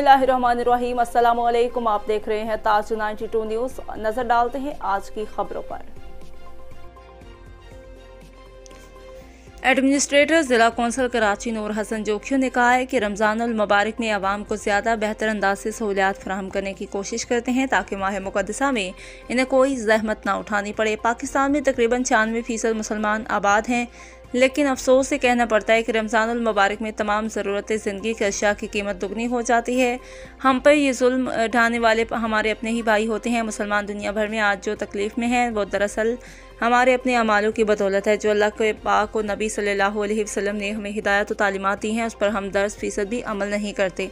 बिस्मिल्लाहिर्रहमानिर्रहीम। अस्सलाम वालेकुम। आप देख रहे हैं ताज 92 न्यूज़। नजर डालते हैं आज की खबरों पर। एडमिनिस्ट्रेटर ज़िला कौंसल कराची नूर हसन जोखियों ने कहा है कि रमज़ानुल मुबारक में आवाम को ज़्यादा बेहतर अंदाज से सहूलियात फराहम करने की कोशिश करते हैं ताकि माह मुक़द्दसा में इन्हें कोई ज़हमत ना उठानी पड़े। पाकिस्तान में तकरीबन 96% मुसलमान आबाद हैं, लेकिन अफसोस से कहना पड़ता है कि रमज़ानुल मुबारक में तमाम ज़रूरत ज़िंदगी के अशिया की कीमत दुगनी हो जाती है। हम पर ये जुल्म ढाने वाले हमारे अपने ही भाई होते हैं। मुसलमान दुनिया भर में आज जो तकलीफ़ में हैं वो दरअसल हमारे अपने अमालों की बदौलत है। जो अल्लाह के पाक और नबी सल्लल्लाहु अलैहि वसल्लम ने हमें हिदायत और तालीमात दी हैं, उस पर हम 10% भी अमल नहीं करते,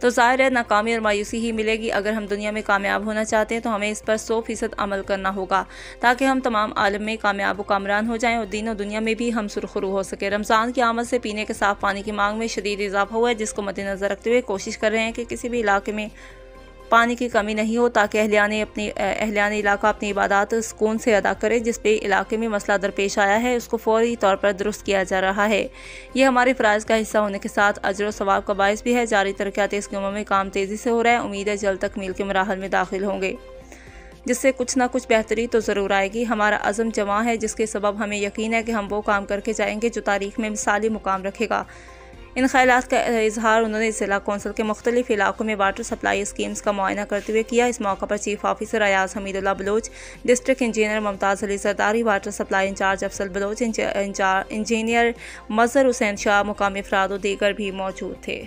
तो ज़ाहिर है नाकामी और मायूसी ही मिलेगी। अगर हम दुनिया में कामयाब होना चाहते हैं तो हमें इस पर 100% अमल करना होगा ताकि हम तमाम आलम में कामयाब व कामरान हो जाएं और दीन और दुनिया में भी हम सुरखरू हो सके। रमज़ान की आमद से पीने के साफ़ पानी की मांग में शदीद इजाफा हुआ है, जिसको मद्देनज़र रखते हुए कोशिश कर रहे हैं कि किसी भी इलाके में पानी की कमी नहीं हो ताकि अहलियान इलाका अपनी इबादत सुकून से अदा करे। जिस पे इलाके में मसला दरपेश आया है उसको फौरी तौर पर दुरुस्त किया जा रहा है। ये हमारे फ़राइज़ का हिस्सा होने के साथ अजर व सवाब का बायस भी है। जारी तरक्याती स्कीमों में काम तेज़ी से हो रहा है। उम्मीद है जल्द तकमील के मराहल में दाखिल होंगे, जिससे कुछ ना कुछ बेहतरी तो ज़रूर आएगी। हमारा अज़म जवां है, जिसके सबब हमें यकीन है कि हम वो काम करके जाएंगे जो तारीख़ में मिसाली मुकाम रखेगा। इन ख्यालात का इजहार उन्होंने ज़िला कौंसिल के मुख्तलिफ इलाकों में वाटर सप्लाई स्कीम्स का मुआयना करते हुए किया। इस मौका पर chief officer Ayaz Hamidullah Baloch, district engineer Mumtaz Ali Sardari, water supply incharge Afsal Baloch, engineer Mazhar Hussain Shah, मुकामी अफराद और दीगर भी मौजूद थे।